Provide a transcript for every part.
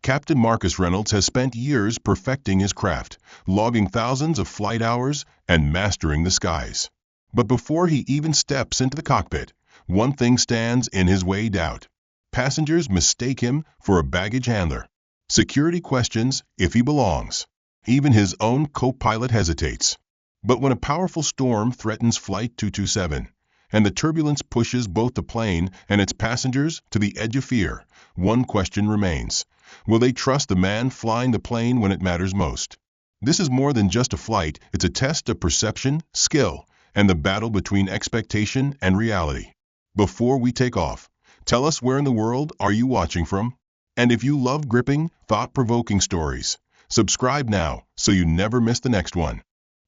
Captain Marcus Reynolds has spent years perfecting his craft, logging thousands of flight hours and mastering the skies. But before he even steps into the cockpit, one thing stands in his way: doubt. Passengers mistake him for a baggage handler. Security questions if he belongs. Even his own co-pilot hesitates. But when a powerful storm threatens Flight 227, and the turbulence pushes both the plane and its passengers to the edge of fear, one question remains. Will they trust the man flying the plane when it matters most? This is more than just a flight, it's a test of perception, skill, and the battle between expectation and reality. Before we take off, tell us where in the world are you watching from? And if you love gripping, thought-provoking stories, subscribe now so you never miss the next one.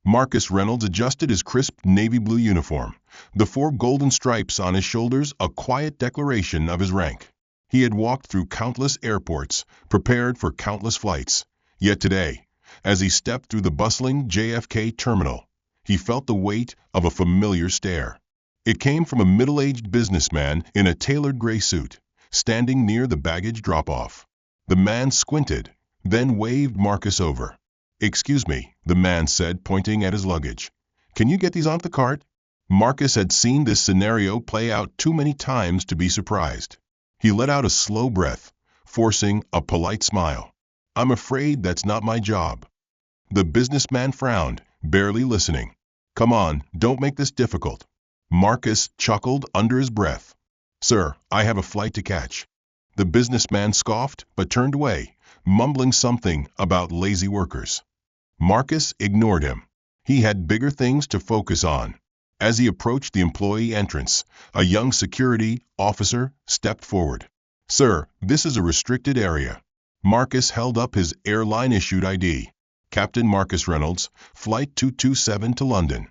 Marcus Reynolds adjusted his crisp navy blue uniform, the 4 golden stripes on his shoulders a quiet declaration of his rank. He had walked through countless airports, prepared for countless flights. Yet today, as he stepped through the bustling JFK terminal, he felt the weight of a familiar stare. It came from a middle-aged businessman in a tailored gray suit, standing near the baggage drop-off. The man squinted, then waved Marcus over. "Excuse me," the man said, pointing at his luggage. "Can you get these onto the cart?" Marcus had seen this scenario play out too many times to be surprised. He let out a slow breath, forcing a polite smile. "I'm afraid that's not my job." The businessman frowned, barely listening. "Come on, don't make this difficult." Marcus chuckled under his breath. "Sir, I have a flight to catch." The businessman scoffed but turned away, mumbling something about lazy workers. Marcus ignored him. He had bigger things to focus on. As he approached the employee entrance, a young security officer stepped forward. "Sir, this is a restricted area." Marcus held up his airline-issued ID. "Captain Marcus Reynolds, Flight 227 to London."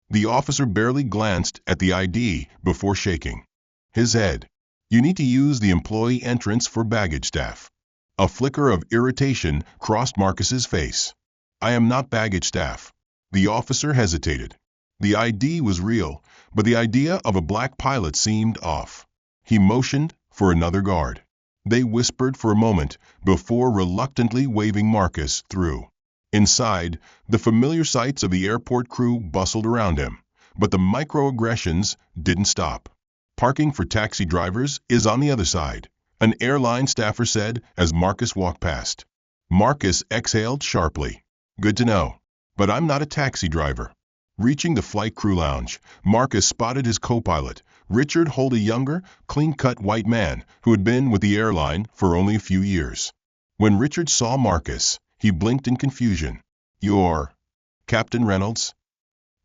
The officer barely glanced at the ID before shaking his head. "You need to use the employee entrance for baggage staff." A flicker of irritation crossed Marcus's face. "I am not baggage staff." The officer hesitated. The ID was real, but the idea of a black pilot seemed off. He motioned for another guard. They whispered for a moment before reluctantly waving Marcus through. Inside, the familiar sights of the airport crew bustled around him, but the microaggressions didn't stop. "Parking for taxi drivers is on the other side," an airline staffer said as Marcus walked past. Marcus exhaled sharply. "Good to know. But I'm not a taxi driver." Reaching the flight crew lounge, Marcus spotted his co-pilot, Richard Holt, a younger, clean-cut white man who had been with the airline for only a few years. When Richard saw Marcus, he blinked in confusion. "You're Captain Reynolds?"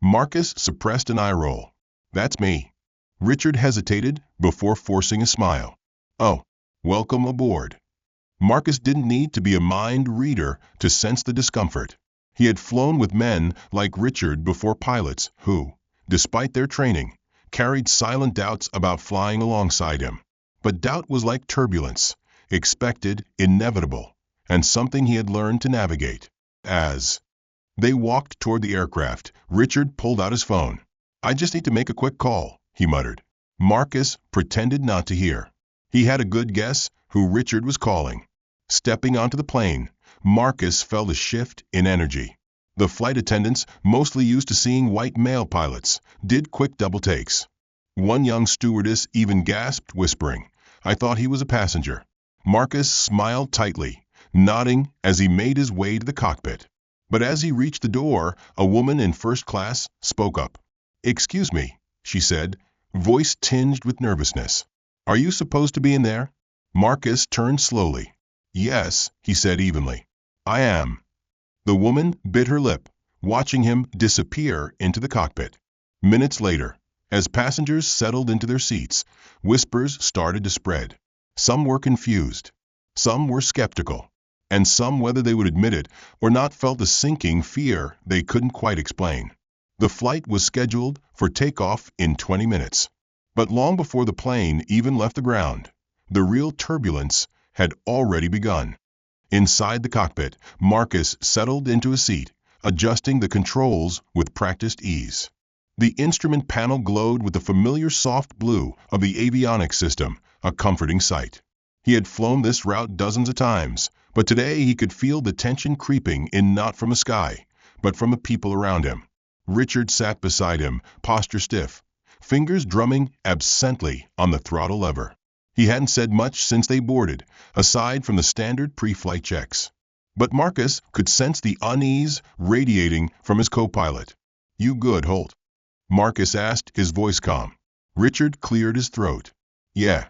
Marcus suppressed an eye roll. "That's me." Richard hesitated before forcing a smile. "Oh, welcome aboard." Marcus didn't need to be a mind reader to sense the discomfort. He had flown with men like Richard before, pilots who, despite their training, carried silent doubts about flying alongside him. But doubt was like turbulence, expected, inevitable, and something he had learned to navigate. As they walked toward the aircraft, Richard pulled out his phone. "I just need to make a quick call," he muttered. Marcus pretended not to hear. He had a good guess who Richard was calling. Stepping onto the plane, Marcus felt a shift in energy. The flight attendants, mostly used to seeing white male pilots, did quick double takes. One young stewardess even gasped, whispering, "I thought he was a passenger." Marcus smiled tightly, nodding as he made his way to the cockpit. But as he reached the door, a woman in first class spoke up. "Excuse me," she said, voice tinged with nervousness. "Are you supposed to be in there?" Marcus turned slowly. "Yes," he said evenly. "I am." The woman bit her lip, watching him disappear into the cockpit. Minutes later, as passengers settled into their seats, whispers started to spread. Some were confused. Some were skeptical. And some, whether they would admit it or not, felt a sinking fear they couldn't quite explain. The flight was scheduled for takeoff in 20 minutes. But long before the plane even left the ground, the real turbulence had already begun. Inside the cockpit, Marcus settled into a seat, adjusting the controls with practiced ease. The instrument panel glowed with the familiar soft blue of the avionics system, a comforting sight. He had flown this route dozens of times, but today he could feel the tension creeping in, not from the sky, but from the people around him. Richard sat beside him, posture stiff, fingers drumming absently on the throttle lever. He hadn't said much since they boarded, aside from the standard pre-flight checks. But Marcus could sense the unease radiating from his co-pilot. "You good, Holt?" Marcus asked, his voice calm. Richard cleared his throat. Yeah,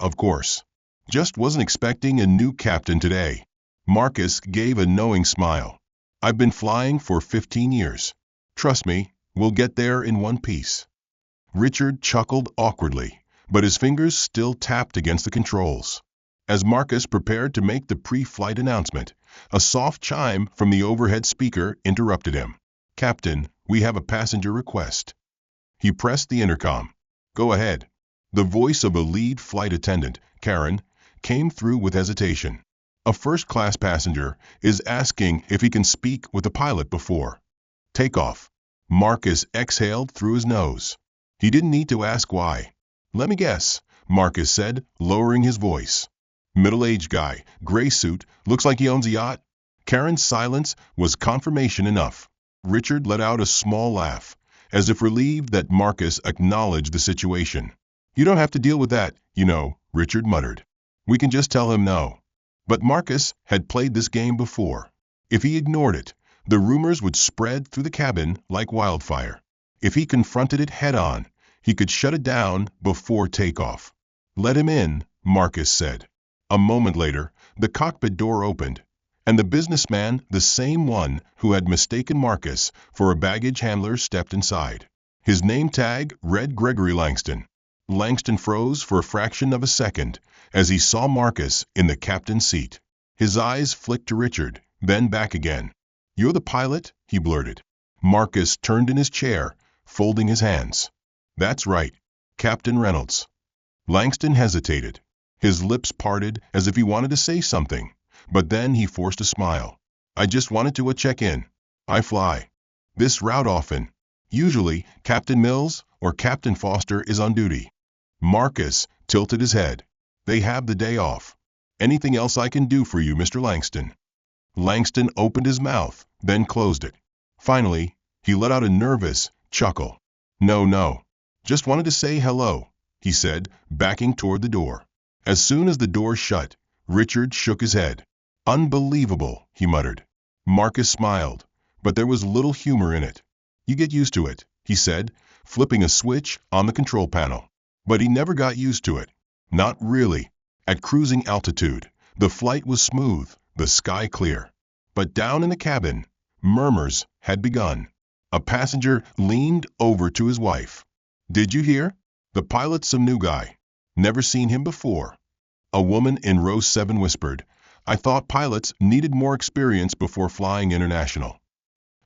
of course. Just wasn't expecting a new captain today." Marcus gave a knowing smile. "I've been flying for 15 years. Trust me, we'll get there in one piece." Richard chuckled awkwardly, but his fingers still tapped against the controls. As Marcus prepared to make the pre-flight announcement, a soft chime from the overhead speaker interrupted him. "Captain, we have a passenger request." He pressed the intercom. "Go ahead." The voice of a lead flight attendant, Karen, came through with hesitation. "A first-class passenger is asking if he can speak with the pilot before takeoff." Marcus exhaled through his nose. He didn't need to ask why. "Let me guess," Marcus said, lowering his voice. "Middle-aged guy, gray suit, looks like he owns a yacht?" Karen's silence was confirmation enough. Richard let out a small laugh, as if relieved that Marcus acknowledged the situation. "You don't have to deal with that, you know," Richard muttered. "We can just tell him no." But Marcus had played this game before. If he ignored it, the rumors would spread through the cabin like wildfire. If he confronted it head-on, he could shut it down before takeoff. "Let him in," Marcus said. A moment later, the cockpit door opened, and the businessman, the same one who had mistaken Marcus for a baggage handler, stepped inside. His name tag read Gregory Langston. Langston froze for a fraction of a second as he saw Marcus in the captain's seat. His eyes flicked to Richard, then back again. "You're the pilot?" he blurted. Marcus turned in his chair, folding his hands. "That's right, Captain Reynolds." Langston hesitated. His lips parted as if he wanted to say something, but then he forced a smile. "I just wanted to check in. I fly this route often. Usually, Captain Mills or Captain Foster is on duty." Marcus tilted his head. "They have the day off. Anything else I can do for you, Mr. Langston?" Langston opened his mouth, then closed it. Finally, he let out a nervous chuckle. No. Just wanted to say hello," he said, backing toward the door. As soon as the door shut, Richard shook his head. "Unbelievable," he muttered. Marcus smiled, but there was little humor in it. "You get used to it," he said, flipping a switch on the control panel. But he never got used to it. Not really. At cruising altitude, the flight was smooth, the sky clear. But down in the cabin, murmurs had begun. A passenger leaned over to his wife. "Did you hear? The pilot's some new guy. Never seen him before." A woman in row 7 whispered, "I thought pilots needed more experience before flying international."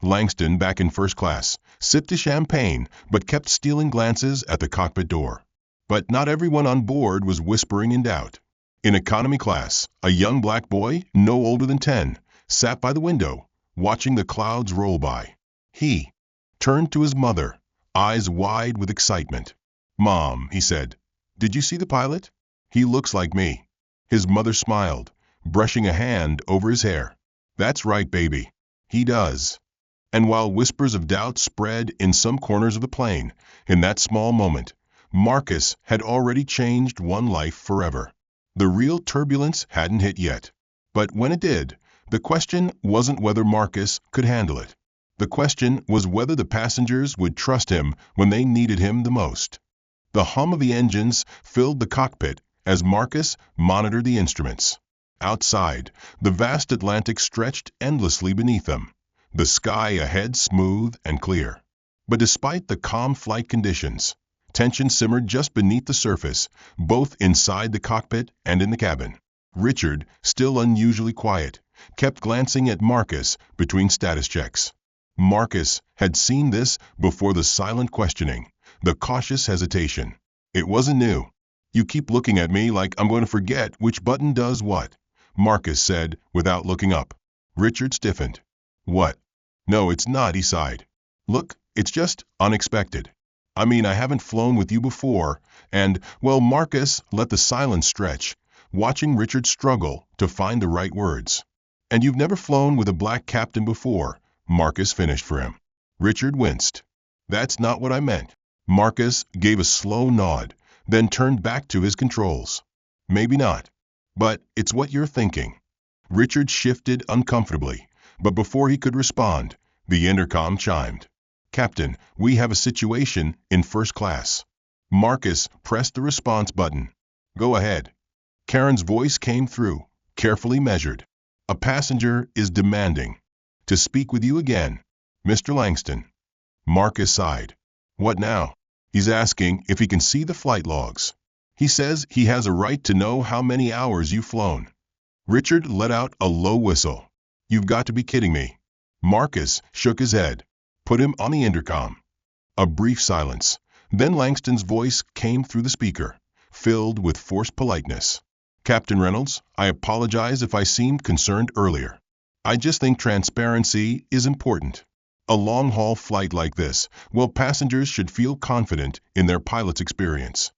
Langston, back in first class, sipped his champagne but kept stealing glances at the cockpit door. But not everyone on board was whispering in doubt. In economy class, a young black boy, no older than 10, sat by the window, watching the clouds roll by. He turned to his mother, eyes wide with excitement. "Mom," he said, "did you see the pilot? He looks like me." His mother smiled, brushing a hand over his hair. "That's right, baby. He does." And while whispers of doubt spread in some corners of the plane, in that small moment, Marcus had already changed one life forever. The real turbulence hadn't hit yet. But when it did, the question wasn't whether Marcus could handle it. The question was whether the passengers would trust him when they needed him the most. The hum of the engines filled the cockpit as Marcus monitored the instruments. Outside, the vast Atlantic stretched endlessly beneath them, the sky ahead smooth and clear. But despite the calm flight conditions, tension simmered just beneath the surface, both inside the cockpit and in the cabin. Richard, still unusually quiet, kept glancing at Marcus between status checks. Marcus had seen this before: the silent questioning, the cautious hesitation. It wasn't new. "You keep looking at me like I'm going to forget which button does what," Marcus said without looking up. Richard stiffened. "What?" "No, it's not," he sighed. "Look, it's just unexpected. I mean, I haven't flown with you before, and," well, Marcus let the silence stretch, watching Richard struggle to find the right words. "And you've never flown with a black captain before," Marcus finished for him. Richard winced. "That's not what I meant." Marcus gave a slow nod, then turned back to his controls. "Maybe not. But it's what you're thinking." Richard shifted uncomfortably, but before he could respond, the intercom chimed. "Captain, we have a situation in first class." Marcus pressed the response button. "Go ahead." Karen's voice came through, carefully measured. "A passenger is demanding to speak with you again, Mr. Langston." Marcus sighed. "What now?" "He's asking if he can see the flight logs. He says he has a right to know how many hours you've flown." Richard let out a low whistle. "You've got to be kidding me." Marcus shook his head. "Put him on the intercom." A brief silence. Then Langston's voice came through the speaker, filled with forced politeness. "Captain Reynolds, I apologize if I seemed concerned earlier. I just think transparency is important. A long-haul flight like this, well, passengers should feel confident in their pilot's experience."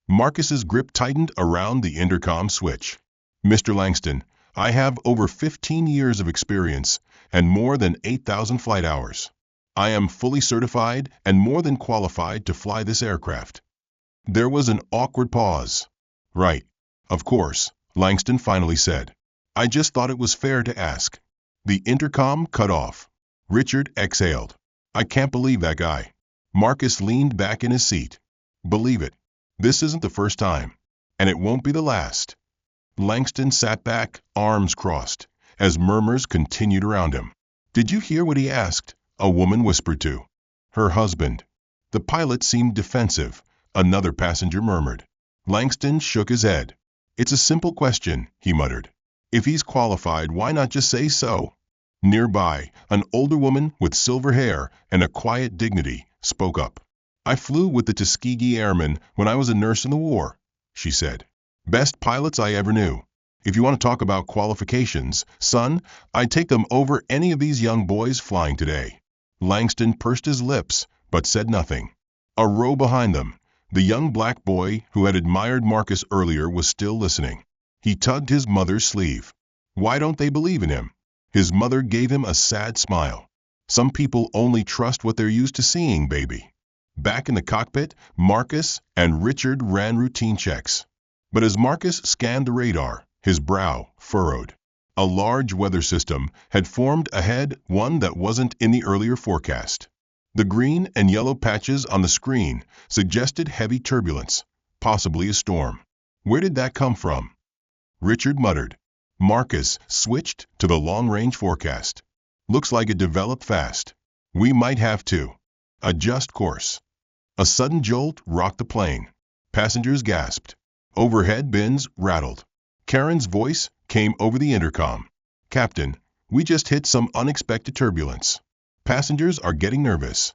Marcus's grip tightened around the intercom switch. "Mr. Langston, I have over 15 years of experience and more than 8,000 flight hours. I am fully certified and more than qualified to fly this aircraft." There was an awkward pause. "Right. Of course," Langston finally said. "I just thought it was fair to ask." The intercom cut off. Richard exhaled. "I can't believe that guy." Marcus leaned back in his seat. "Believe it. This isn't the first time. And it won't be the last." Langston sat back, arms crossed, as murmurs continued around him. "Did you hear what he asked?" a woman whispered to her husband. The pilot seemed defensive, another passenger murmured. Langston shook his head. "It's a simple question," he muttered. "If he's qualified, why not just say so?" Nearby, an older woman with silver hair and a quiet dignity spoke up. "I flew with the Tuskegee Airmen when I was a nurse in the war," she said. "Best pilots I ever knew. If you want to talk about qualifications, son, I'd take them over any of these young boys flying today." Langston pursed his lips, but said nothing. A row behind them, the young black boy who had admired Marcus earlier was still listening. He tugged his mother's sleeve. "Why don't they believe in him?" His mother gave him a sad smile. "Some people only trust what they're used to seeing, baby." Back in the cockpit, Marcus and Richard ran routine checks. But as Marcus scanned the radar, his brow furrowed. A large weather system had formed ahead, one that wasn't in the earlier forecast. The green and yellow patches on the screen suggested heavy turbulence, possibly a storm. Where did that come from? Richard muttered. Marcus switched to the long-range forecast. "Looks like it developed fast. We might have to adjust course." A sudden jolt rocked the plane. Passengers gasped. Overhead bins rattled. Karen's voice came over the intercom. "Captain, we just hit some unexpected turbulence. Passengers are getting nervous."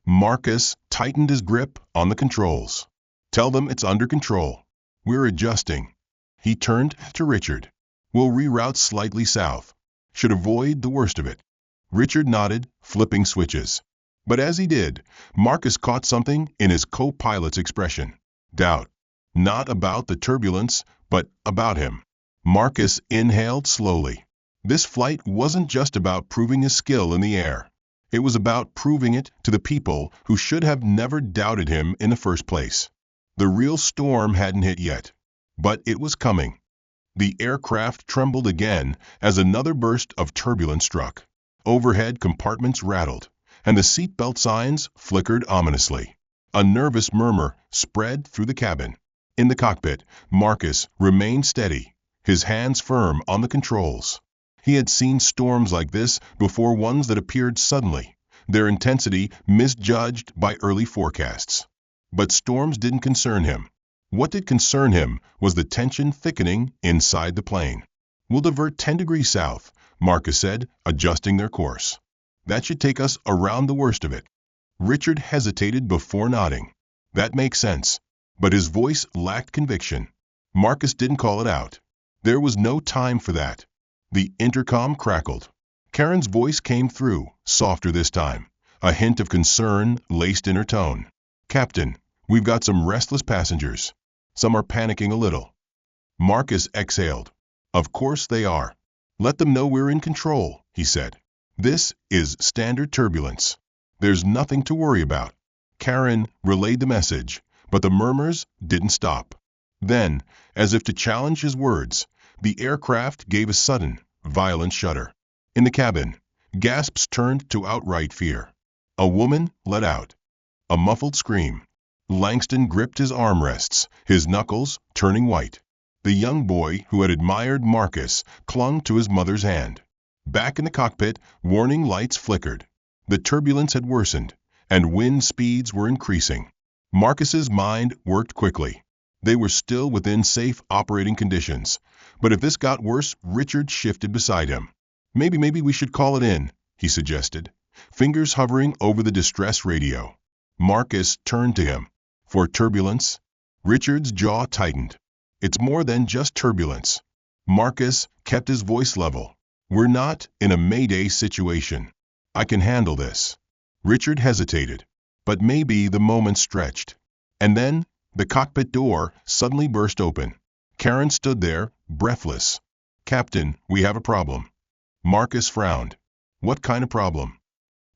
Marcus tightened his grip on the controls. "Tell them it's under control. We're adjusting." He turned to Richard. "We'll reroute slightly south. Should avoid the worst of it." Richard nodded, flipping switches. But as he did, Marcus caught something in his co-pilot's expression. Doubt. Not about the turbulence, but about him. Marcus inhaled slowly. This flight wasn't just about proving his skill in the air. It was about proving it to the people who should have never doubted him in the first place. The real storm hadn't hit yet, but it was coming. The aircraft trembled again as another burst of turbulence struck. Overhead compartments rattled, and the seatbelt signs flickered ominously. A nervous murmur spread through the cabin. In the cockpit, Marcus remained steady, his hands firm on the controls. He had seen storms like this before, ones that appeared suddenly, their intensity misjudged by early forecasts. But storms didn't concern him. What did concern him was the tension thickening inside the plane. "We'll divert 10 degrees south," Marcus said, adjusting their course. "That should take us around the worst of it." Richard hesitated before nodding. That makes sense. But his voice lacked conviction. Marcus didn't call it out. There was no time for that. The intercom crackled. Karen's voice came through, softer this time, a hint of concern laced in her tone. "Captain, we've got some restless passengers. Some are panicking a little." Marcus exhaled. Of course they are. Let them know we're in control, he said. This is standard turbulence. There's nothing to worry about. Karen relayed the message, but the murmurs didn't stop. Then, as if to challenge his words, the aircraft gave a sudden, violent shudder. In the cabin, gasps turned to outright fear. A woman let out a muffled scream. Langston gripped his armrests, his knuckles turning white. The young boy who had admired Marcus clung to his mother's hand. Back in the cockpit, warning lights flickered. The turbulence had worsened, and wind speeds were increasing. Marcus's mind worked quickly. They were still within safe operating conditions, but if this got worse, Richard shifted beside him. Maybe we should call it in, he suggested, fingers hovering over the distress radio. Marcus turned to him. For turbulence? Richard's jaw tightened. It's more than just turbulence. Marcus kept his voice level. We're not in a mayday situation. I can handle this. Richard hesitated, but maybe the moment stretched. And then, the cockpit door suddenly burst open. Karen stood there, breathless. Captain, we have a problem. Marcus frowned. What kind of problem?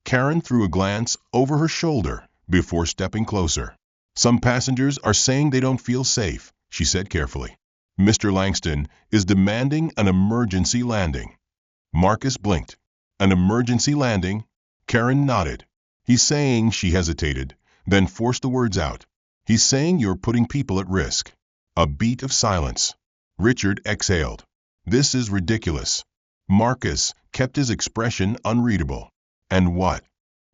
Karen threw a glance over her shoulder before stepping closer. Some passengers are saying they don't feel safe, she said carefully. Mr. Langston is demanding an emergency landing. Marcus blinked. An emergency landing? Karen nodded. He's saying, she hesitated, then forced the words out. He's saying you're putting people at risk. A beat of silence. Richard exhaled. This is ridiculous. Marcus kept his expression unreadable. And what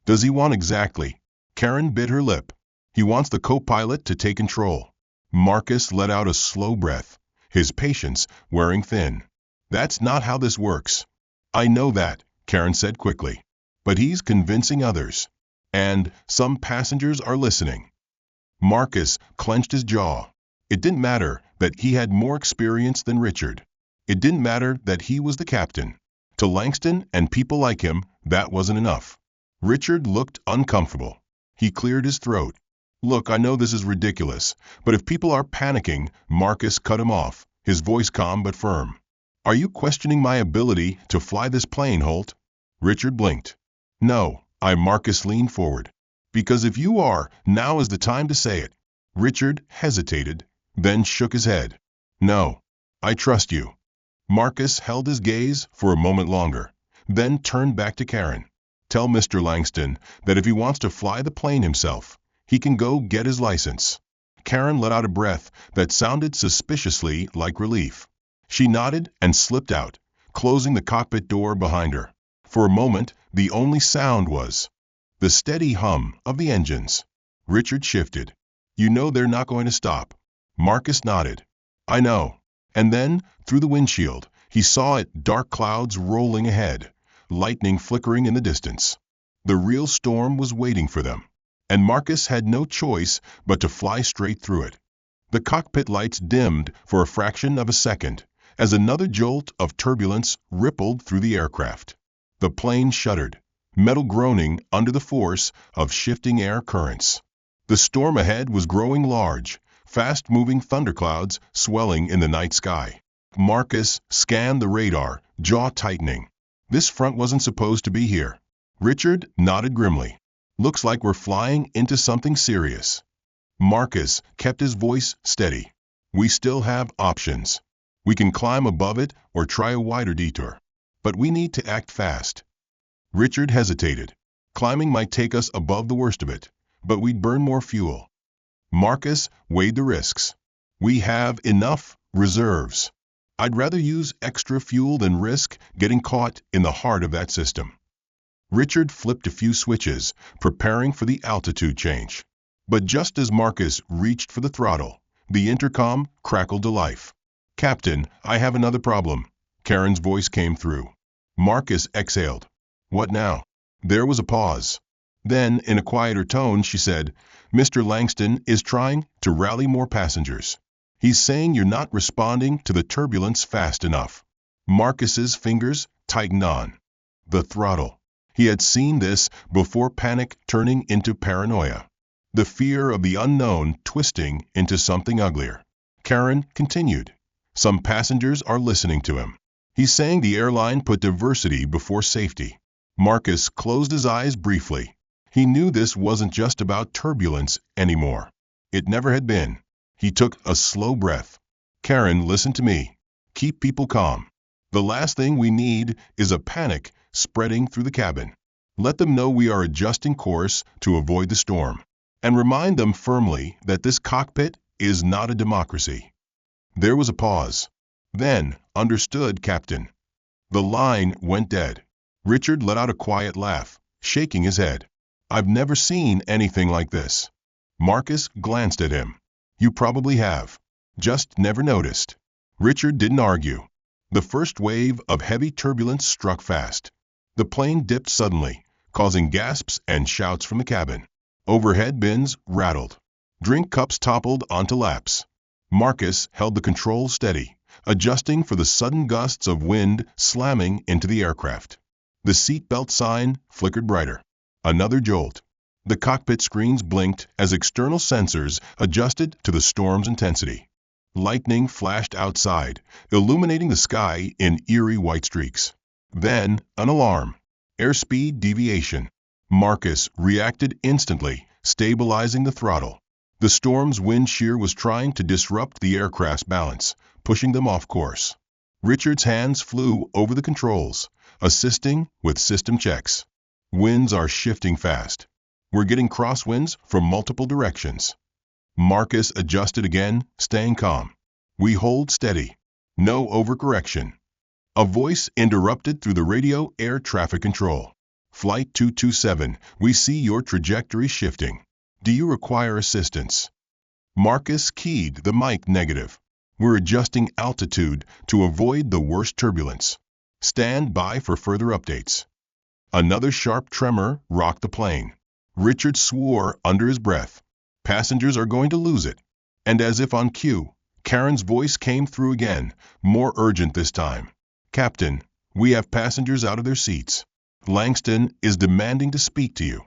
does he want exactly? Karen bit her lip. He wants the co-pilot to take control. Marcus let out a slow breath, his patience wearing thin. That's not how this works. I know that, Karen said quickly. But he's convincing others. And some passengers are listening. Marcus clenched his jaw. It didn't matter that he had more experience than Richard. It didn't matter that he was the captain. To Langston and people like him, that wasn't enough. Richard looked uncomfortable. He cleared his throat. Look, I know this is ridiculous, but if people are panicking, Marcus cut him off, his voice calm but firm. Are you questioning my ability to fly this plane, Holt? Richard blinked. No, Marcus leaned forward. Because if you are, now is the time to say it. Richard hesitated, then shook his head. No, I trust you. Marcus held his gaze for a moment longer, then turned back to Karen. Tell Mr. Langston that if he wants to fly the plane himself, he can go get his license. Karen let out a breath that sounded suspiciously like relief. She nodded and slipped out, closing the cockpit door behind her. For a moment, the only sound was the steady hum of the engines. Richard shifted. You know they're not going to stop. Marcus nodded. I know. And then, through the windshield, he saw dark clouds rolling ahead, lightning flickering in the distance. The real storm was waiting for them, and Marcus had no choice but to fly straight through it. The cockpit lights dimmed for a fraction of a second as another jolt of turbulence rippled through the aircraft. The plane shuddered, metal groaning under the force of shifting air currents. The storm ahead was growing large, fast-moving thunderclouds swelling in the night sky. Marcus scanned the radar, jaw tightening. This front wasn't supposed to be here. Richard nodded grimly. Looks like we're flying into something serious. Marcus kept his voice steady. We still have options. We can climb above it or try a wider detour. But we need to act fast. Richard hesitated. Climbing might take us above the worst of it, but we'd burn more fuel. Marcus weighed the risks. We have enough reserves. I'd rather use extra fuel than risk getting caught in the heart of that system. Richard flipped a few switches, preparing for the altitude change. But just as Marcus reached for the throttle, the intercom crackled to life. Captain, I have another problem. Karen's voice came through. Marcus exhaled. What now? There was a pause. Then, in a quieter tone, she said, Mr. Langston is trying to rally more passengers. He's saying you're not responding to the turbulence fast enough. Marcus's fingers tightened on the throttle. He had seen this before, panic turning into paranoia. The fear of the unknown twisting into something uglier. Karen continued. Some passengers are listening to him. He's saying the airline put diversity before safety. Marcus closed his eyes briefly. He knew this wasn't just about turbulence anymore. It never had been. He took a slow breath. Karen, listen to me. Keep people calm. The last thing we need is a panic spreading through the cabin. Let them know we are adjusting course to avoid the storm. And remind them firmly that this cockpit is not a democracy. There was a pause. Then, understood, Captain. The line went dead. Richard let out a quiet laugh, shaking his head. I've never seen anything like this. Marcus glanced at him. You probably have. Just never noticed. Richard didn't argue. The first wave of heavy turbulence struck fast. The plane dipped suddenly, causing gasps and shouts from the cabin. Overhead bins rattled. Drink cups toppled onto laps. Marcus held the controls steady, adjusting for the sudden gusts of wind slamming into the aircraft. The seatbelt sign flickered brighter. Another jolt. The cockpit screens blinked as external sensors adjusted to the storm's intensity. Lightning flashed outside, illuminating the sky in eerie white streaks. Then, an alarm. Airspeed deviation. Marcus reacted instantly, stabilizing the throttle. The storm's wind shear was trying to disrupt the aircraft's balance, pushing them off course. Richard's hands flew over the controls, assisting with system checks. Winds are shifting fast. We're getting crosswinds from multiple directions. Marcus adjusted again, staying calm. We hold steady. No overcorrection. A voice interrupted through the radio air traffic control. Flight 227, we see your trajectory shifting. Do you require assistance? Marcus keyed the mic negative. We're adjusting altitude to avoid the worst turbulence. Stand by for further updates. Another sharp tremor rocked the plane. Richard swore under his breath. Passengers are going to lose it. And as if on cue, Karen's voice came through again, more urgent this time. Captain, we have passengers out of their seats. Langston is demanding to speak to you.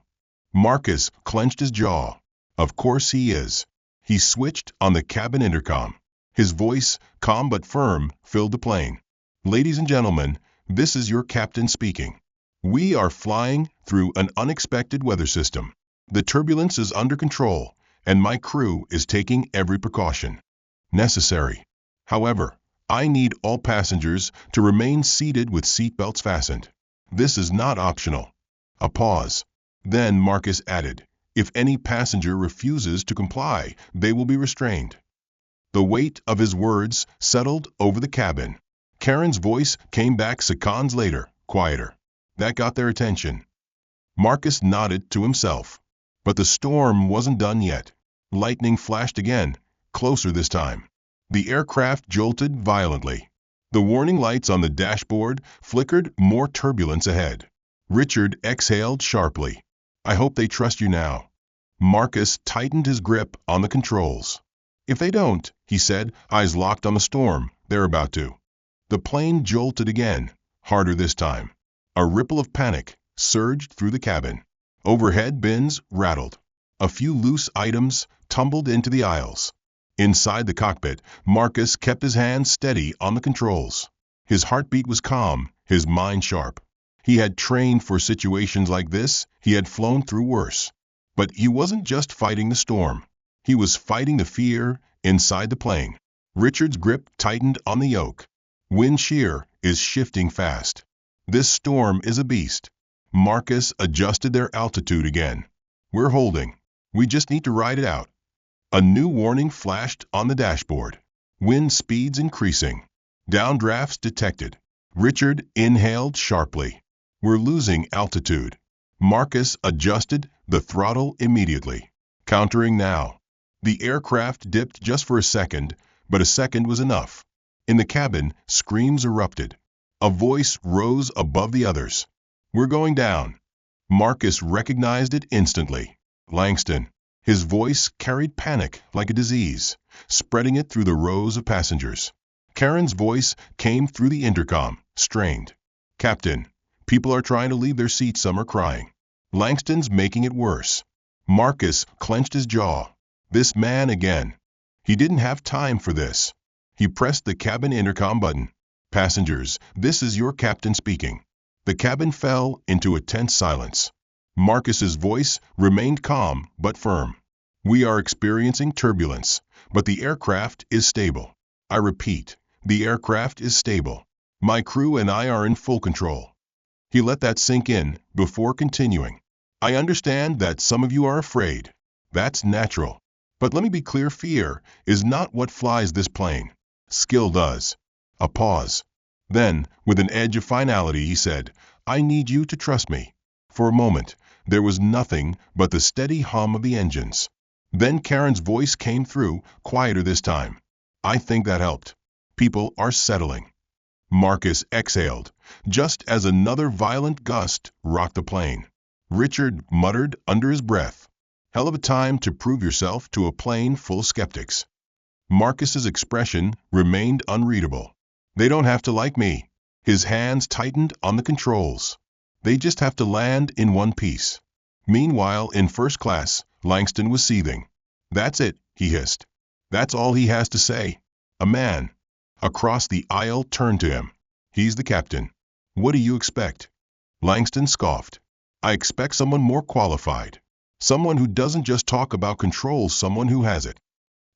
Marcus clenched his jaw. Of course he is. He switched on the cabin intercom. His voice, calm but firm, filled the plane. Ladies and gentlemen, this is your captain speaking. We are flying through an unexpected weather system. The turbulence is under control, and my crew is taking every precaution necessary. However, I need all passengers to remain seated with seatbelts fastened. This is not optional. A pause. Then Marcus added, if any passenger refuses to comply, they will be restrained. The weight of his words settled over the cabin. Karen's voice came back seconds later, quieter. That got their attention. Marcus nodded to himself. But the storm wasn't done yet. Lightning flashed again, closer this time. The aircraft jolted violently. The warning lights on the dashboard flickered more turbulence ahead. Richard exhaled sharply. I hope they trust you now. Marcus tightened his grip on the controls. If they don't, he said, eyes locked on the storm, they're about to. The plane jolted again, harder this time. A ripple of panic surged through the cabin. Overhead bins rattled. A few loose items tumbled into the aisles. Inside the cockpit, Marcus kept his hands steady on the controls. His heartbeat was calm, his mind sharp. He had trained for situations like this, he had flown through worse. But he wasn't just fighting the storm. He was fighting the fear inside the plane. Richard's grip tightened on the yoke. Wind shear is shifting fast. This storm is a beast. Marcus adjusted their altitude again. We're holding. We just need to ride it out. A new warning flashed on the dashboard. Wind speeds increasing. Downdrafts detected. Richard inhaled sharply. We're losing altitude. Marcus adjusted the throttle immediately. Countering now. The aircraft dipped just for a second, but a second was enough. In the cabin, screams erupted. A voice rose above the others. We're going down. Marcus recognized it instantly. Langston. His voice carried panic like a disease, spreading it through the rows of passengers. Karen's voice came through the intercom, strained. Captain, people are trying to leave their seats, some are crying. Langston's making it worse. Marcus clenched his jaw. This man again. He didn't have time for this. He pressed the cabin intercom button. "Passengers, this is your captain speaking." The cabin fell into a tense silence. Marcus's voice remained calm but firm. "We are experiencing turbulence, but the aircraft is stable. I repeat, the aircraft is stable. My crew and I are in full control." He let that sink in before continuing. "I understand that some of you are afraid. That's natural. But let me be clear, fear is not what flies this plane. Skill does." A pause. Then, with an edge of finality, he said, "I need you to trust me." For a moment, there was nothing but the steady hum of the engines. Then Karen's voice came through, quieter this time. "I think that helped. People are settling." Marcus exhaled, just as another violent gust rocked the plane. Richard muttered under his breath, "Hell of a time to prove yourself to a plane full of skeptics." Marcus's expression remained unreadable. "They don't have to like me." His hands tightened on the controls. "They just have to land in one piece." Meanwhile, in first class, Langston was seething. "That's it," he hissed. "That's all he has to say." A man across the aisle turned to him. "He's the captain. What do you expect?" Langston scoffed. "I expect someone more qualified. Someone who doesn't just talk about controls, someone who has it."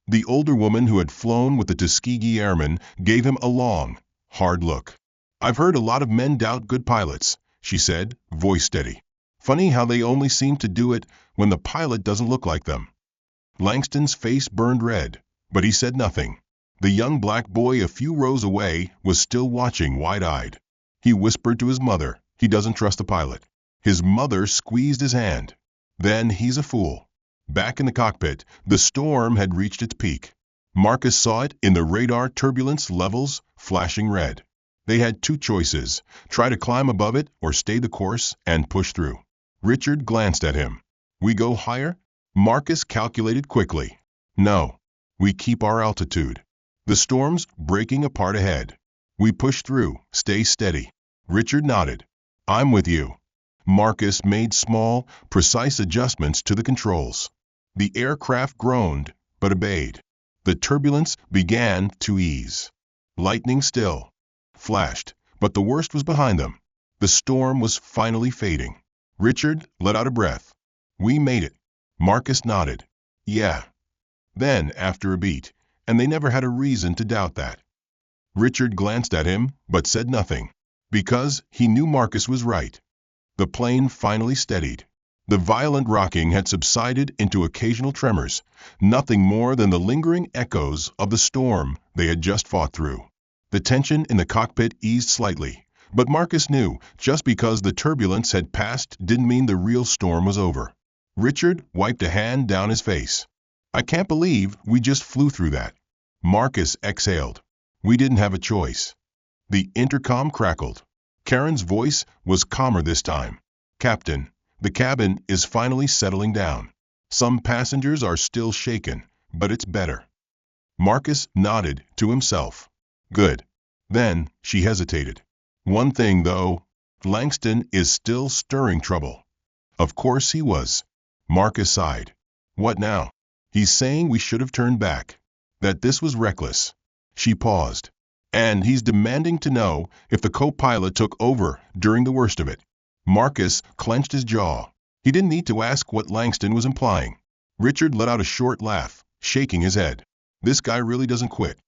The older woman who had flown with the Tuskegee Airmen gave him a long, hard look. "I've heard a lot of men doubt good pilots," she said, voice steady. "Funny how they only seem to do it when the pilot doesn't look like them." Langston's face burned red, but he said nothing. The young black boy a few rows away was still watching wide-eyed. He whispered to his mother, "He doesn't trust the pilot." His mother squeezed his hand. "Then he's a fool." Back in the cockpit, the storm had reached its peak. Marcus saw it in the radar turbulence levels flashing red. They had two choices: try to climb above it or stay the course and push through. Richard glanced at him. "We go higher?" Marcus calculated quickly. "No. We keep our altitude. The storm's breaking apart ahead. We push through, stay steady." Richard nodded. "I'm with you." Marcus made small, precise adjustments to the controls. The aircraft groaned, but obeyed. The turbulence began to ease. Lightning still flashed, but the worst was behind them. The storm was finally fading. Richard let out a breath. "We made it." Marcus nodded. "Yeah." Then, after a beat, and they never had a reason to doubt that. Richard glanced at him, but said nothing, because he knew Marcus was right. The plane finally steadied. The violent rocking had subsided into occasional tremors, nothing more than the lingering echoes of the storm they had just fought through. The tension in the cockpit eased slightly, but Marcus knew just because the turbulence had passed didn't mean the real storm was over. Richard wiped a hand down his face. "I can't believe we just flew through that." Marcus exhaled. "We didn't have a choice." The intercom crackled. Karen's voice was calmer this time. "Captain, the cabin is finally settling down. Some passengers are still shaken, but it's better." Marcus nodded to himself. "Good." Then she hesitated. "One thing, though, Langston is still stirring trouble." Of course he was. Marcus sighed. "What now?" "He's saying we should have turned back. That this was reckless." She paused. "And he's demanding to know if the co-pilot took over during the worst of it." Marcus clenched his jaw. He didn't need to ask what Langston was implying. Richard let out a short laugh, shaking his head. "This guy really doesn't quit."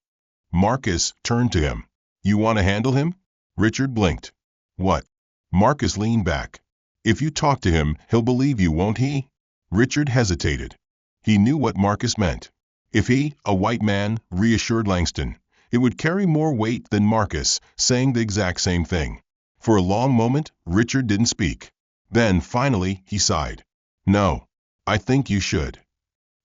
Marcus turned to him. "You want to handle him?" Richard blinked. "What?" Marcus leaned back. "If you talk to him, he'll believe you, won't he?" Richard hesitated. He knew what Marcus meant. If he, a white man, reassured Langston, it would carry more weight than Marcus saying the exact same thing. For a long moment, Richard didn't speak. Then, finally, he sighed. "No, I think you should."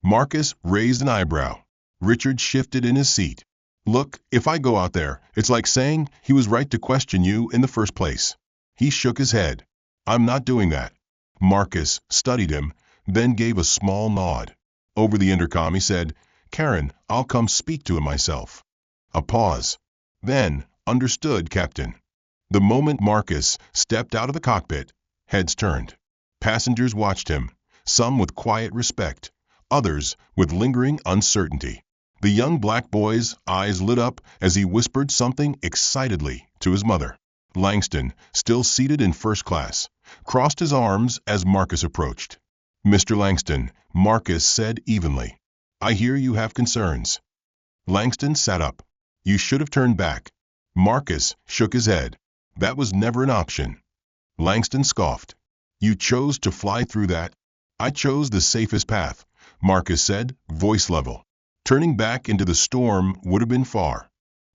Marcus raised an eyebrow. Richard shifted in his seat. "Look, if I go out there, it's like saying he was right to question you in the first place." He shook his head. "I'm not doing that." Marcus studied him, then gave a small nod. Over the intercom he said, "Karen, I'll come speak to him myself." A pause. Then, "Understood, Captain." The moment Marcus stepped out of the cockpit, heads turned. Passengers watched him, some with quiet respect, others with lingering uncertainty. The young black boy's eyes lit up as he whispered something excitedly to his mother. Langston, still seated in first class, crossed his arms as Marcus approached. "Mr. Langston," Marcus said evenly, "I hear you have concerns." Langston sat up. "You should have turned back." Marcus shook his head. "That was never an option." Langston scoffed. "You chose to fly through that." "I chose the safest path," Marcus said, voice level. "Turning back into the storm would have been far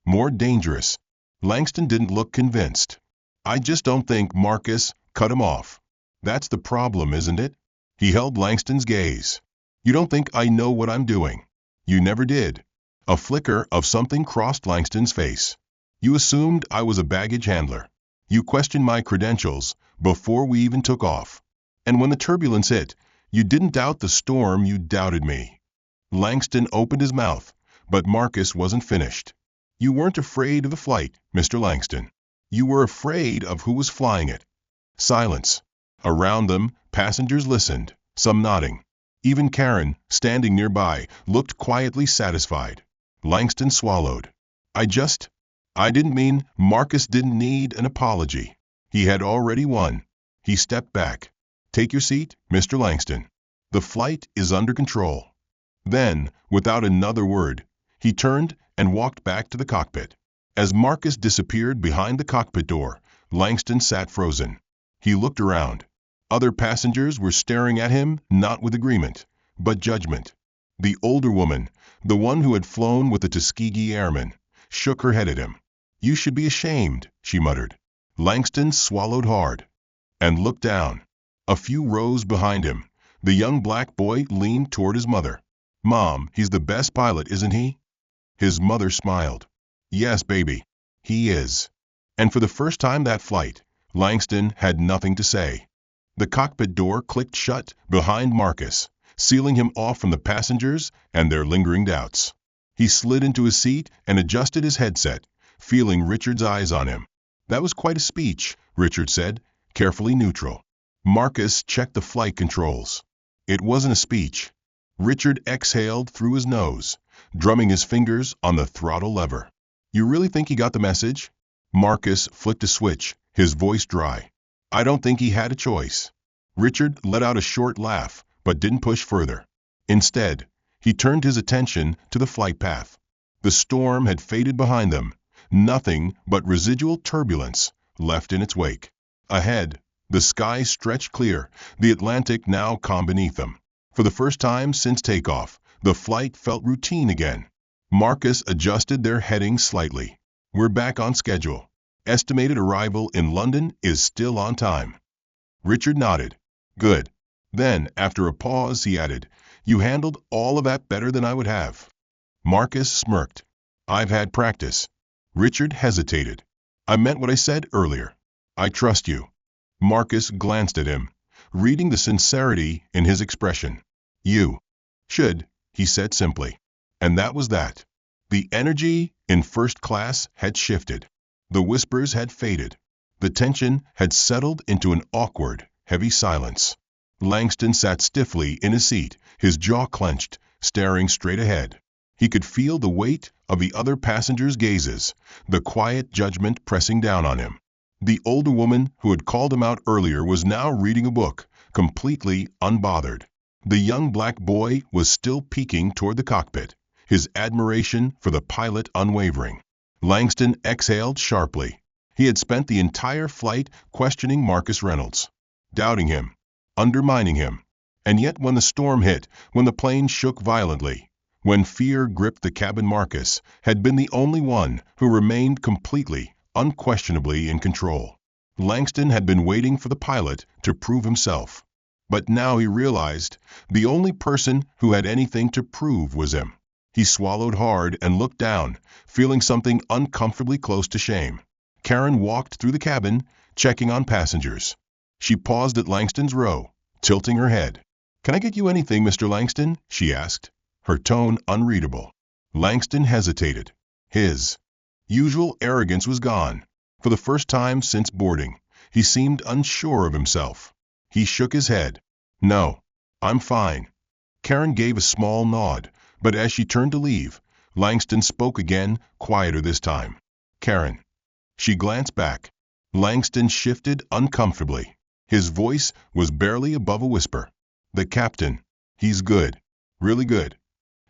more dangerous." Langston didn't look convinced. "I just don't think Marcus cut him off. That's the problem, isn't it?" He held Langston's gaze. "You don't think I know what I'm doing. You never did." A flicker of something crossed Langston's face. "You assumed I was a baggage handler. You questioned my credentials before we even took off. And when the turbulence hit, you didn't doubt the storm, you doubted me." Langston opened his mouth, but Marcus wasn't finished. "You weren't afraid of the flight, Mr. Langston. You were afraid of who was flying it." Silence. Around them, passengers listened, some nodding. Even Karen, standing nearby, looked quietly satisfied. Langston swallowed. I didn't mean." Marcus didn't need an apology. He had already won. He stepped back. "Take your seat, Mr. Langston. The flight is under control." Then, without another word, he turned and walked back to the cockpit. As Marcus disappeared behind the cockpit door, Langston sat frozen. He looked around. Other passengers were staring at him, not with agreement, but judgment. The older woman, the one who had flown with the Tuskegee Airmen, shook her head at him. "You should be ashamed," she muttered. Langston swallowed hard and looked down. A few rows behind him, the young black boy leaned toward his mother. "Mom, he's the best pilot, isn't he?" His mother smiled. "Yes, baby, he is." And for the first time that flight, Langston had nothing to say. The cockpit door clicked shut behind Marcus, sealing him off from the passengers and their lingering doubts. He slid into his seat and adjusted his headset, feeling Richard's eyes on him. "That was quite a speech," Richard said, carefully neutral. Marcus checked the flight controls. "It wasn't a speech." Richard exhaled through his nose, drumming his fingers on the throttle lever. "You really think he got the message?" Marcus flicked a switch, his voice dry. "I don't think he had a choice." Richard let out a short laugh, but didn't push further. Instead, he turned his attention to the flight path. The storm had faded behind them, nothing but residual turbulence left in its wake. Ahead, the sky stretched clear, the Atlantic now calm beneath them. For the first time since takeoff, the flight felt routine again. Marcus adjusted their heading slightly. "We're back on schedule. Estimated arrival in London is still on time." Richard nodded. "Good." Then, after a pause, he added, "You handled all of that better than I would have." Marcus smirked. "I've had practice." Richard hesitated. "I meant what I said earlier. I trust you." Marcus glanced at him, reading the sincerity in his expression. "You should," he said simply. And that was that. The energy in first class had shifted. The whispers had faded. The tension had settled into an awkward, heavy silence. Langston sat stiffly in his seat, his jaw clenched, staring straight ahead. He could feel the weight of the other passengers' gazes, the quiet judgment pressing down on him. The older woman who had called him out earlier was now reading a book, completely unbothered. The young black boy was still peeking toward the cockpit, his admiration for the pilot unwavering. Langston exhaled sharply. He had spent the entire flight questioning Marcus Reynolds, doubting him, undermining him. And yet when the storm hit, when the plane shook violently, when fear gripped the cabin, Marcus had been the only one who remained completely, unquestionably in control. Langston had been waiting for the pilot to prove himself. But now he realized the only person who had anything to prove was him. He swallowed hard and looked down, feeling something uncomfortably close to shame. Karen walked through the cabin, checking on passengers. She paused at Langston's row, tilting her head. "Can I get you anything, Mr. Langston?" she asked, her tone unreadable. Langston hesitated. His usual arrogance was gone. For the first time since boarding, he seemed unsure of himself. He shook his head. "No, I'm fine." Karen gave a small nod, but as she turned to leave, Langston spoke again, quieter this time. "Karen." She glanced back. Langston shifted uncomfortably. His voice was barely above a whisper. "The captain. He's good. Really good."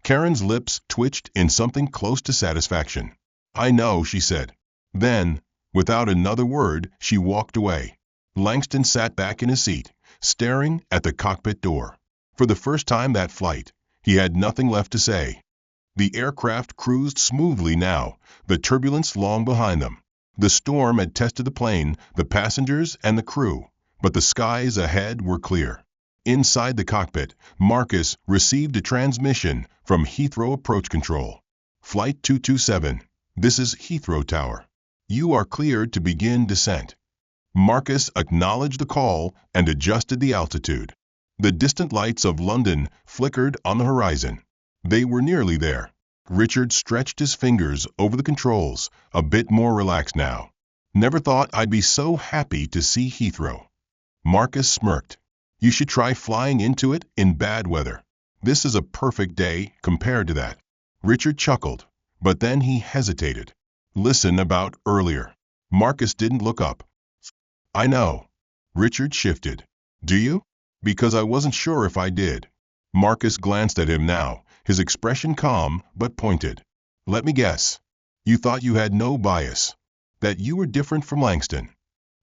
Karen's lips twitched in something close to satisfaction. "I know," she said. Then, without another word, she walked away. Langston sat back in his seat, staring at the cockpit door. For the first time that flight, he had nothing left to say. The aircraft cruised smoothly now, the turbulence long behind them. The storm had tested the plane, the passengers, and the crew, but the skies ahead were clear. Inside the cockpit, Marcus received a transmission from Heathrow Approach Control. "Flight 227, this is Heathrow Tower. You are cleared to begin descent." Marcus acknowledged the call and adjusted the altitude. The distant lights of London flickered on the horizon. They were nearly there. Richard stretched his fingers over the controls, a bit more relaxed now. "Never thought I'd be so happy to see Heathrow." Marcus smirked. "You should try flying into it in bad weather. This is a perfect day compared to that." Richard chuckled, but then he hesitated. "Listen about earlier." Marcus didn't look up. "I know." Richard shifted. "Do you?" "Because I wasn't sure if I did." Marcus glanced at him now, his expression calm but pointed. "Let me guess. You thought you had no bias. That you were different from Langston."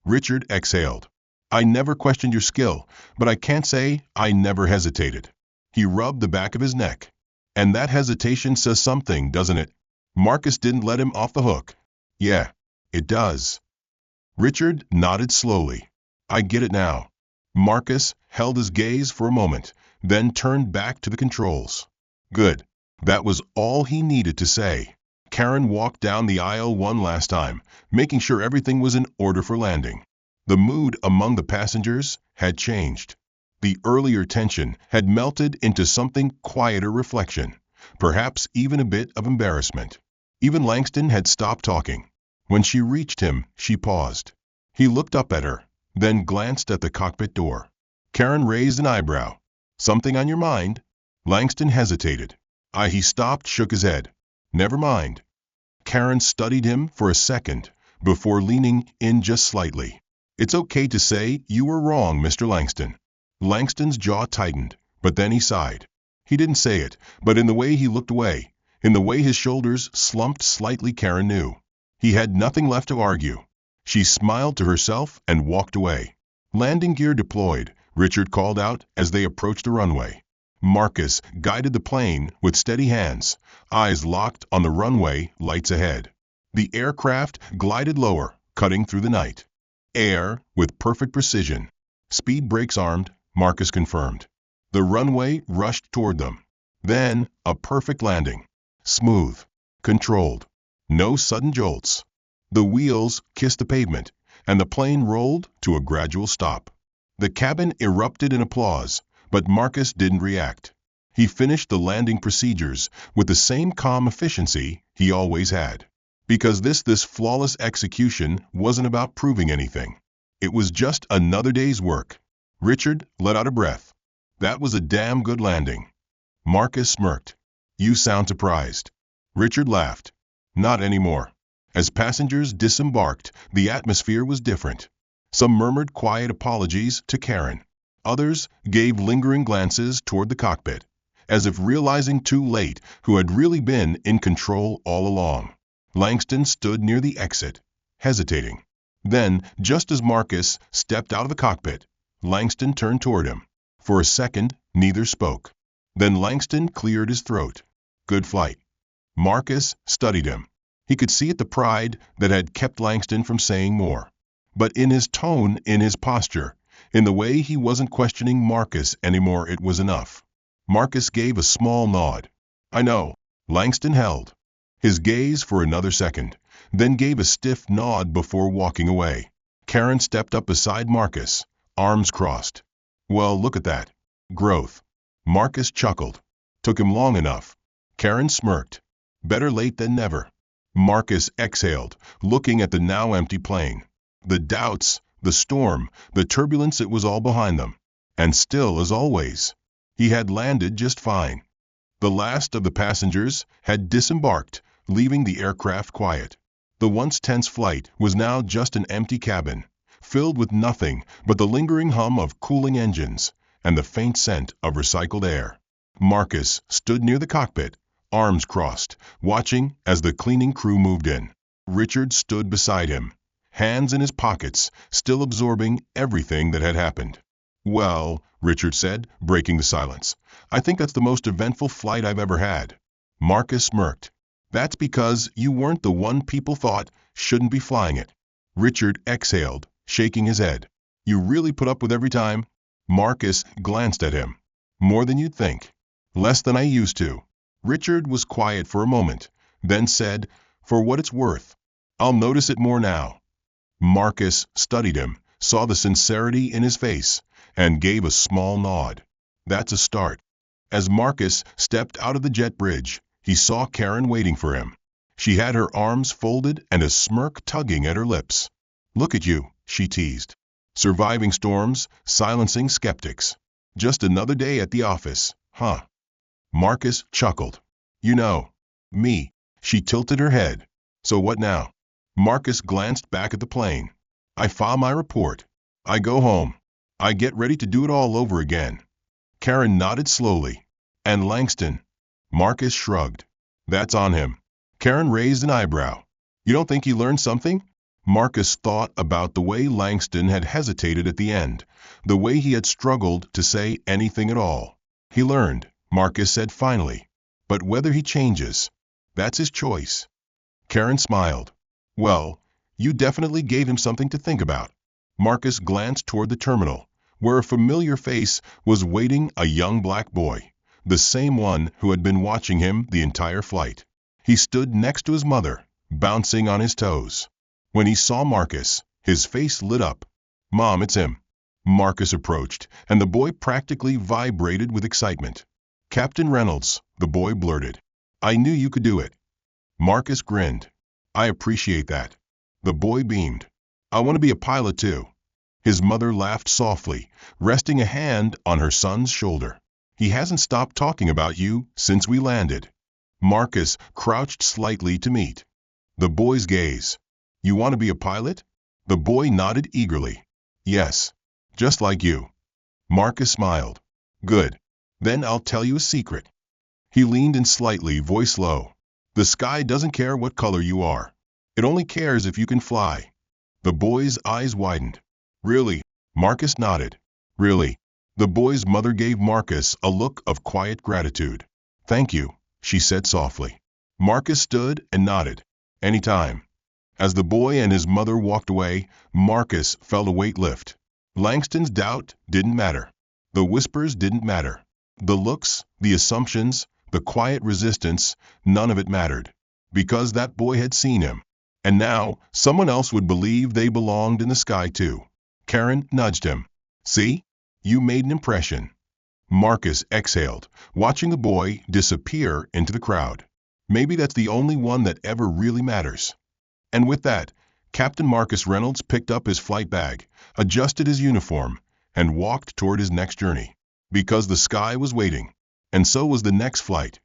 Richard exhaled. "I never questioned your skill, but I can't say I never hesitated." He rubbed the back of his neck. "And that hesitation says something, doesn't it?" Marcus didn't let him off the hook. "Yeah, it does." Richard nodded slowly. "I get it now." Marcus held his gaze for a moment, then turned back to the controls. "Good." That was all he needed to say. Karen walked down the aisle one last time, making sure everything was in order for landing. The mood among the passengers had changed. The earlier tension had melted into something quieter reflection, perhaps even a bit of embarrassment. Even Langston had stopped talking. When she reached him, she paused. He looked up at her, then glanced at the cockpit door. Karen raised an eyebrow. "Something on your mind?" Langston hesitated. He stopped, shook his head. "Never mind." Karen studied him for a second, before leaning in just slightly. "It's okay to say you were wrong, Mr. Langston." Langston's jaw tightened, but then he sighed. He didn't say it, but in the way he looked away, in the way his shoulders slumped slightly, Karen knew. He had nothing left to argue. She smiled to herself and walked away. "Landing gear deployed," Richard called out as they approached the runway. Marcus guided the plane with steady hands, eyes locked on the runway lights ahead. The aircraft glided lower, cutting through the night. Air with perfect precision. "Speed brakes armed," Marcus confirmed. The runway rushed toward them. Then a perfect landing. Smooth. Controlled. No sudden jolts. The wheels kissed the pavement, and the plane rolled to a gradual stop. The cabin erupted in applause, but Marcus didn't react. He finished the landing procedures with the same calm efficiency he always had. Because this flawless execution wasn't about proving anything. It was just another day's work. Richard let out a breath. "That was a damn good landing." Marcus smirked. "You sound surprised." Richard laughed. "Not anymore." As passengers disembarked, the atmosphere was different. Some murmured quiet apologies to Karen. Others gave lingering glances toward the cockpit, as if realizing too late who had really been in control all along. Langston stood near the exit, hesitating. Then, just as Marcus stepped out of the cockpit, Langston turned toward him. For a second, neither spoke. Then Langston cleared his throat. "Good flight." Marcus studied him. He could see it, the pride that had kept Langston from saying more. But in his tone, in his posture, in the way he wasn't questioning Marcus anymore, it was enough. Marcus gave a small nod. "I know." Langston held his gaze for another second, then gave a stiff nod before walking away. Karen stepped up beside Marcus, arms crossed. "Well, look at that. Growth." Marcus chuckled. "Took him long enough." Karen smirked. "Better late than never." Marcus exhaled, looking at the now empty plane. The doubts, the storm, the turbulence, it was all behind them. And still, as always, he had landed just fine. The last of the passengers had disembarked, leaving the aircraft quiet. The once tense flight was now just an empty cabin, filled with nothing but the lingering hum of cooling engines and the faint scent of recycled air. Marcus stood near the cockpit, arms crossed, watching as the cleaning crew moved in. Richard stood beside him, hands in his pockets, still absorbing everything that had happened. "Well," Richard said, breaking the silence, "I think that's the most eventful flight I've ever had." Marcus smirked. "That's because you weren't the one people thought shouldn't be flying it." Richard exhaled, shaking his head. "You really put up with every time?" Marcus glanced at him. "More than you'd think. Less than I used to." Richard was quiet for a moment, then said, "For what it's worth, I'll notice it more now." Marcus studied him, saw the sincerity in his face, and gave a small nod. "That's a start." As Marcus stepped out of the jet bridge, he saw Karen waiting for him. She had her arms folded and a smirk tugging at her lips. "Look at you," she teased. "Surviving storms, silencing skeptics. Just another day at the office, huh?" Marcus chuckled. "You know, me." She tilted her head. "So what now?" Marcus glanced back at the plane. "I file my report. I go home. I get ready to do it all over again." Karen nodded slowly. "And Langston?" Marcus shrugged. "That's on him." Karen raised an eyebrow. "You don't think he learned something?" Marcus thought about the way Langston had hesitated at the end, the way he had struggled to say anything at all. "He learned," Marcus said finally. "But whether he changes, that's his choice." Karen smiled. "Well, you definitely gave him something to think about." Marcus glanced toward the terminal, where a familiar face was waiting, a young black boy, the same one who had been watching him the entire flight. He stood next to his mother, bouncing on his toes. When he saw Marcus, his face lit up. "Mom, it's him." Marcus approached, and the boy practically vibrated with excitement. "Captain Reynolds," the boy blurted. "I knew you could do it." Marcus grinned. "I appreciate that." The boy beamed. "I want to be a pilot too." His mother laughed softly, resting a hand on her son's shoulder. "He hasn't stopped talking about you since we landed." Marcus crouched slightly to meet the boy's gaze. "You want to be a pilot?" The boy nodded eagerly. "Yes, just like you." Marcus smiled. "Good. Then I'll tell you a secret." He leaned in slightly, voice low. "The sky doesn't care what color you are. It only cares if you can fly." The boy's eyes widened. "Really?" Marcus nodded. "Really?" The boy's mother gave Marcus a look of quiet gratitude. "Thank you," she said softly. Marcus stood and nodded. "Anytime." As the boy and his mother walked away, Marcus felt a weight lift. Langston's doubt didn't matter. The whispers didn't matter. The looks, the assumptions, the quiet resistance, none of it mattered. Because that boy had seen him. And now, someone else would believe they belonged in the sky too. Karen nudged him. "See? You made an impression." Marcus exhaled, watching the boy disappear into the crowd. Maybe that's the only one that ever really matters. And with that, Captain Marcus Reynolds picked up his flight bag, adjusted his uniform, and walked toward his next journey. Because the sky was waiting, and so was the next flight.